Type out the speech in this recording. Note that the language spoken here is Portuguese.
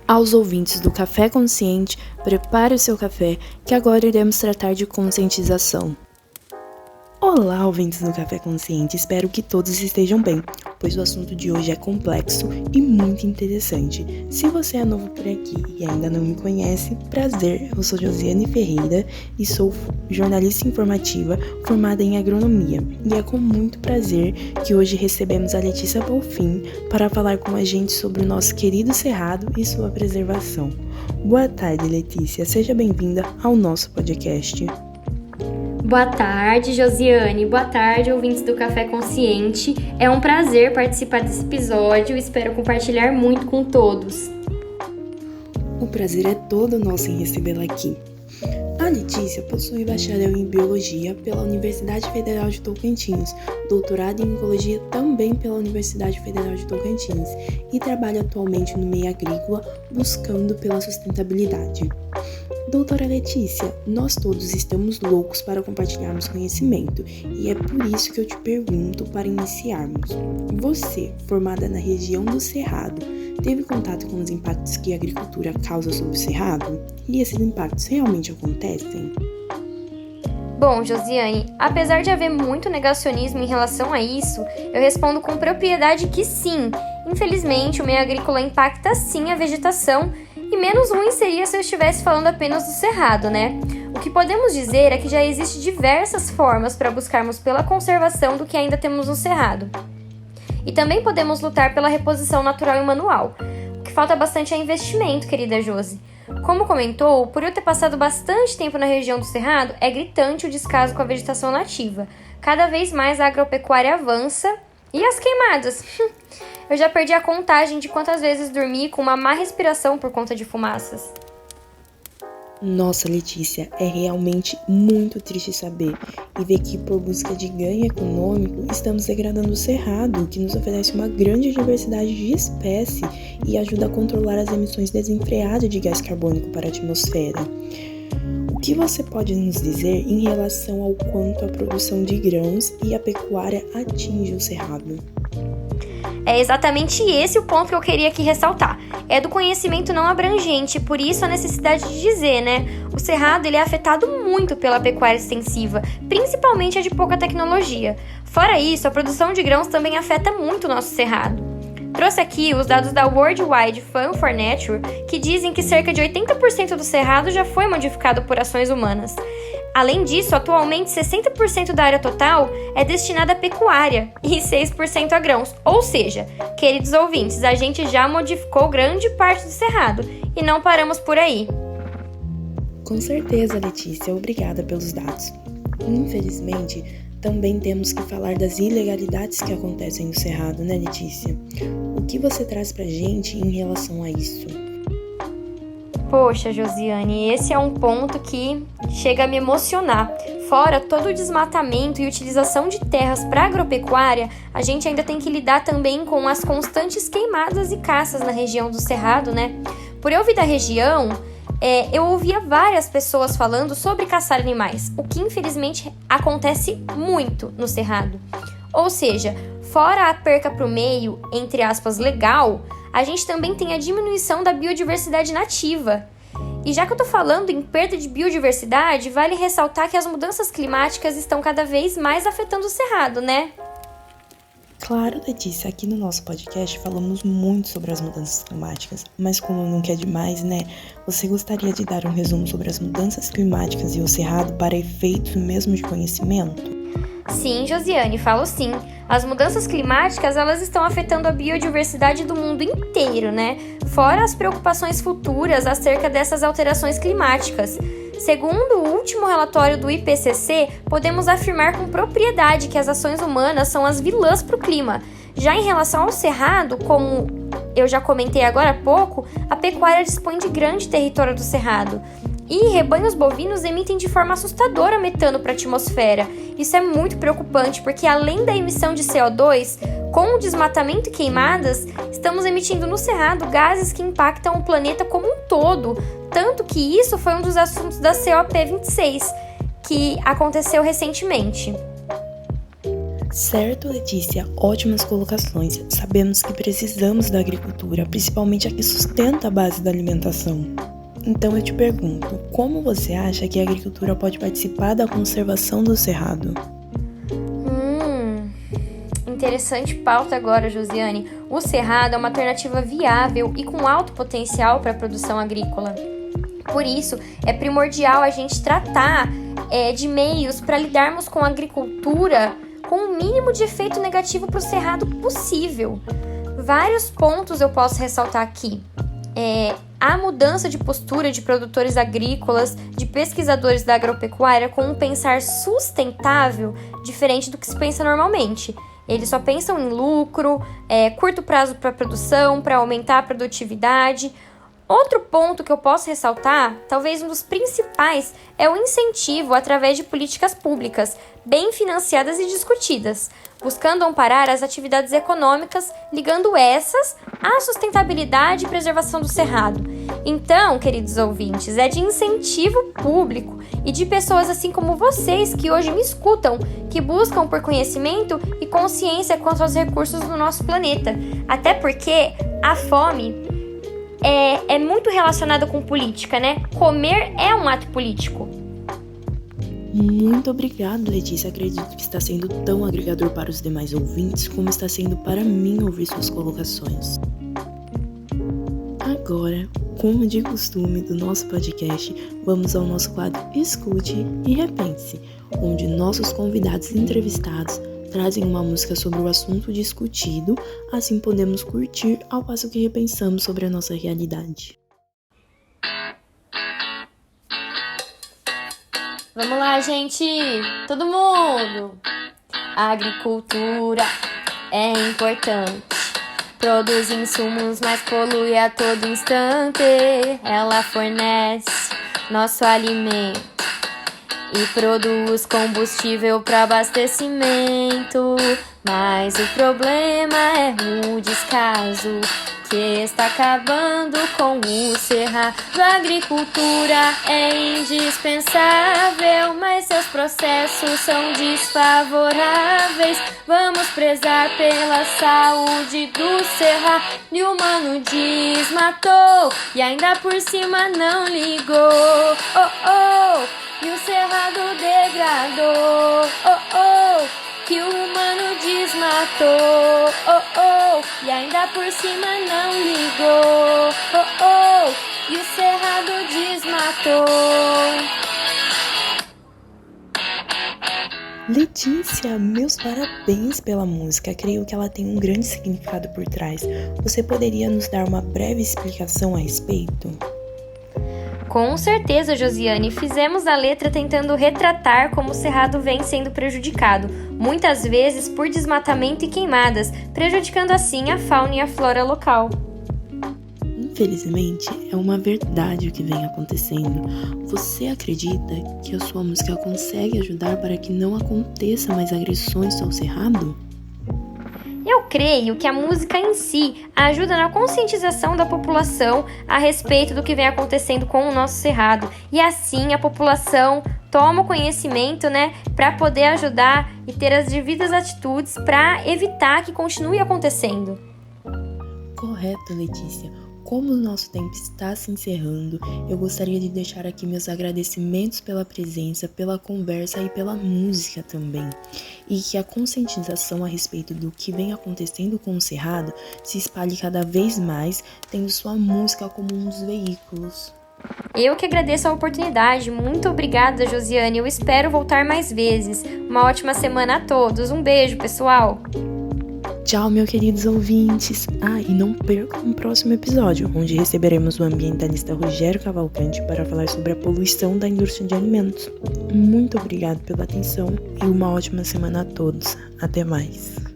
Aos ouvintes do Café Consciente, prepare o seu café, que agora iremos tratar de conscientização. Olá, ouvintes do Café Consciente, espero que todos estejam bem, pois o assunto de hoje é complexo e muito interessante. Se você é novo por aqui e ainda não me conhece, prazer, eu sou Josiane Ferreira e sou jornalista informativa formada em agronomia. E é com muito prazer que hoje recebemos a Letícia Bolfin para falar com a gente sobre o nosso querido Cerrado e sua preservação. Boa tarde, Letícia, seja bem-vinda ao nosso podcast. Boa tarde, Josiane. Boa tarde, ouvintes do Café Consciente. É um prazer participar desse episódio e espero compartilhar muito com todos. O prazer é todo nosso em recebê-la aqui. A Letícia possui bacharel em Biologia pela Universidade Federal de Tocantins, doutorado em Ecologia também pela Universidade Federal de Tocantins e trabalha atualmente no meio agrícola buscando pela sustentabilidade. Doutora Letícia, nós todos estamos loucos para compartilharmos conhecimento e é por isso que eu te pergunto para iniciarmos. Você, formada na região do Cerrado, teve contato com os impactos que a agricultura causa sobre o Cerrado? E esses impactos realmente acontecem? Bom, Josiane, apesar de haver muito negacionismo em relação a isso, eu respondo com propriedade que sim. Infelizmente, o meio agrícola impacta sim a vegetação. E menos ruim seria se eu estivesse falando apenas do Cerrado, né? O que podemos dizer é que já existem diversas formas para buscarmos pela conservação do que ainda temos no Cerrado. E também podemos lutar pela reposição natural e manual. O que falta bastante é investimento, querida Josi. Como comentou, por eu ter passado bastante tempo na região do Cerrado, é gritante o descaso com a vegetação nativa. Cada vez mais a agropecuária avança. E as queimadas? Eu já perdi a contagem de quantas vezes dormi com uma má respiração por conta de fumaças. Nossa, Letícia, é realmente muito triste saber e ver que por busca de ganho econômico estamos degradando o Cerrado, que nos oferece uma grande diversidade de espécies e ajuda a controlar as emissões desenfreadas de gás carbônico para a atmosfera. O que você pode nos dizer em relação ao quanto a produção de grãos e a pecuária atinge o Cerrado? É exatamente esse o ponto que eu queria aqui ressaltar. É do conhecimento não abrangente, por isso a necessidade de dizer, né? O Cerrado ele é afetado muito pela pecuária extensiva, principalmente a de pouca tecnologia. Fora isso, a produção de grãos também afeta muito o nosso Cerrado. Trouxe aqui os dados da World Wide Fund for Nature, que dizem que cerca de 80% do Cerrado já foi modificado por ações humanas. Além disso, atualmente 60% da área total é destinada à pecuária e 6% a grãos. Ou seja, queridos ouvintes, a gente já modificou grande parte do Cerrado e não paramos por aí. Com certeza, Letícia, obrigada pelos dados. Infelizmente, também temos que falar das ilegalidades que acontecem no Cerrado, né, Letícia? O que você traz pra gente em relação a isso? Poxa, Josiane, esse é um ponto que chega a me emocionar. Fora todo o desmatamento e utilização de terras para agropecuária, a gente ainda tem que lidar também com as constantes queimadas e caças na região do Cerrado, né? Por eu vir da região, eu ouvia várias pessoas falando sobre caçar animais, o que infelizmente acontece muito no Cerrado. Ou seja, fora a perca para o meio, entre aspas, legal, a gente também tem a diminuição da biodiversidade nativa. E já que eu tô falando em perda de biodiversidade, vale ressaltar que as mudanças climáticas estão cada vez mais afetando o Cerrado, né? Claro, Letícia, aqui no nosso podcast falamos muito sobre as mudanças climáticas, mas como nunca é demais, né? Você gostaria de dar um resumo sobre as mudanças climáticas e o Cerrado para efeitos mesmo de conhecimento? Sim, Josiane, falo sim. As mudanças climáticas, elas estão afetando a biodiversidade do mundo inteiro, né? Fora as preocupações futuras acerca dessas alterações climáticas. Segundo o último relatório do IPCC, podemos afirmar com propriedade que as ações humanas são as vilãs para o clima. Já em relação ao Cerrado, como eu já comentei agora há pouco, a pecuária dispõe de grande território do Cerrado. E rebanhos bovinos emitem de forma assustadora metano para a atmosfera. Isso é muito preocupante, porque além da emissão de CO2, com o desmatamento e queimadas, estamos emitindo no Cerrado gases que impactam o planeta como um todo. Tanto que isso foi um dos assuntos da COP26, que aconteceu recentemente. Certo, Letícia, ótimas colocações. Sabemos que precisamos da agricultura, principalmente a que sustenta a base da alimentação. Então eu te pergunto, como você acha que a agricultura pode participar da conservação do cerrado? Interessante pauta agora, Josiane. O cerrado é uma alternativa viável e com alto potencial para a produção agrícola. Por isso, é primordial a gente tratar de meios para lidarmos com a agricultura com o mínimo de efeito negativo para o cerrado possível. Vários pontos eu posso ressaltar aqui. A mudança de postura de produtores agrícolas, de pesquisadores da agropecuária com um pensar sustentável, diferente do que se pensa normalmente. Eles só pensam em lucro, curto prazo para a produção, para aumentar a produtividade. Outro ponto que eu posso ressaltar, talvez um dos principais, é o incentivo através de políticas públicas, bem financiadas e discutidas, buscando amparar as atividades econômicas, ligando essas à sustentabilidade e preservação do cerrado. Então, queridos ouvintes, é de incentivo público e de pessoas assim como vocês que hoje me escutam, que buscam por conhecimento e consciência quanto aos recursos do nosso planeta. Até porque a fome é muito relacionada com política, né? Comer é um ato político. Muito obrigado, Letícia. Acredito que está sendo tão agregador para os demais ouvintes como está sendo para mim ouvir suas colocações. Agora, como de costume do nosso podcast, vamos ao nosso quadro Escute e Repense, onde nossos convidados e entrevistados trazem uma música sobre o assunto discutido, assim podemos curtir ao passo que repensamos sobre a nossa realidade. Vamos lá, gente! Todo mundo! A agricultura é importante. Produz insumos, mas polui a todo instante. Ela fornece nosso alimento e produz combustível para abastecimento. Mas o problema é o descaso que está acabando com o cerrado. A agricultura é indispensável, mas seus processos são desfavoráveis. Vamos prezar pela saúde do cerrado. E o humano desmatou e ainda por cima não ligou. E o cerrado degradou, que o humano desmatou, e ainda por cima não ligou, e o cerrado desmatou. Letícia, meus parabéns pela música. Creio que ela tem um grande significado por trás. Você poderia nos dar uma breve explicação a respeito? Com certeza, Josiane, fizemos a letra tentando retratar como o cerrado vem sendo prejudicado, muitas vezes por desmatamento e queimadas, prejudicando assim a fauna e a flora local. Infelizmente, é uma verdade o que vem acontecendo. Você acredita que a sua música consegue ajudar para que não aconteça mais agressões ao cerrado? Eu creio que a música em si ajuda na conscientização da população a respeito do que vem acontecendo com o nosso cerrado. E assim a população toma o conhecimento, para poder ajudar e ter as devidas atitudes para evitar que continue acontecendo. Correto, Letícia. Como o nosso tempo está se encerrando, eu gostaria de deixar aqui meus agradecimentos pela presença, pela conversa e pela música também. E que a conscientização a respeito do que vem acontecendo com o cerrado se espalhe cada vez mais, tendo sua música como um dos veículos. Eu que agradeço a oportunidade. Muito obrigada, Josiane. Eu espero voltar mais vezes. Uma ótima semana a todos. Um beijo, pessoal! Tchau, meus queridos ouvintes! E não percam o próximo episódio, onde receberemos o ambientalista Rogério Cavalcante para falar sobre a poluição da indústria de alimentos. Muito obrigado pela atenção e uma ótima semana a todos. Até mais!